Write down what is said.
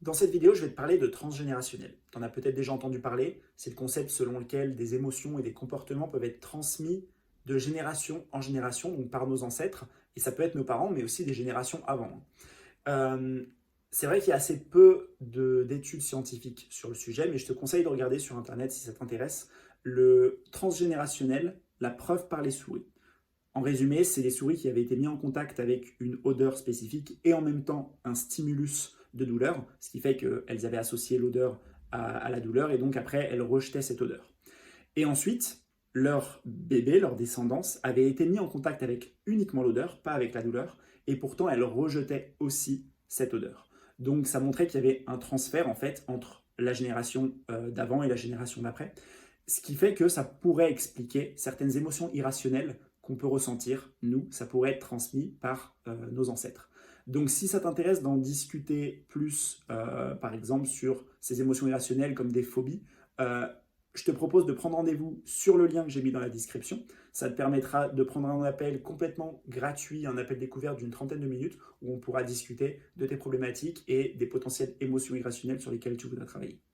Dans cette vidéo, je vais te parler de transgénérationnel. Tu en as peut-être déjà entendu parler, c'est le concept selon lequel des émotions et des comportements peuvent être transmis de génération en génération, donc par nos ancêtres, et ça peut être nos parents, mais aussi des générations avant. Euh, c'est vrai qu'il y a assez peu d'études scientifiques sur le sujet, mais je te conseille de regarder sur Internet si ça t'intéresse, le transgénérationnel, la preuve par les souris. En résumé, c'est des souris qui avaient été mises en contact avec une odeur spécifique et en même temps un stimulus de douleur, ce qui fait qu'elles avaient associé l'odeur à la douleur et donc après elles rejetaient cette odeur. Et ensuite, leur bébé, leur descendance, avait été mis en contact avec uniquement l'odeur, pas avec la douleur, et pourtant elles rejetaient aussi cette odeur. Donc ça montrait qu'il y avait un transfert en fait entre la génération d'avant et la génération d'après, ce qui fait que ça pourrait expliquer certaines émotions irrationnelles qu'on peut ressentir, nous, ça pourrait être transmis par nos ancêtres. Donc si ça t'intéresse d'en discuter plus, par exemple, sur ces émotions irrationnelles comme des phobies, je te propose de prendre rendez-vous sur le lien que j'ai mis dans la description. Ça te permettra de prendre un appel complètement gratuit, un appel découvert d'une trentaine de minutes, où on pourra discuter de tes problématiques et des potentielles émotions irrationnelles sur lesquelles tu voudrais travailler.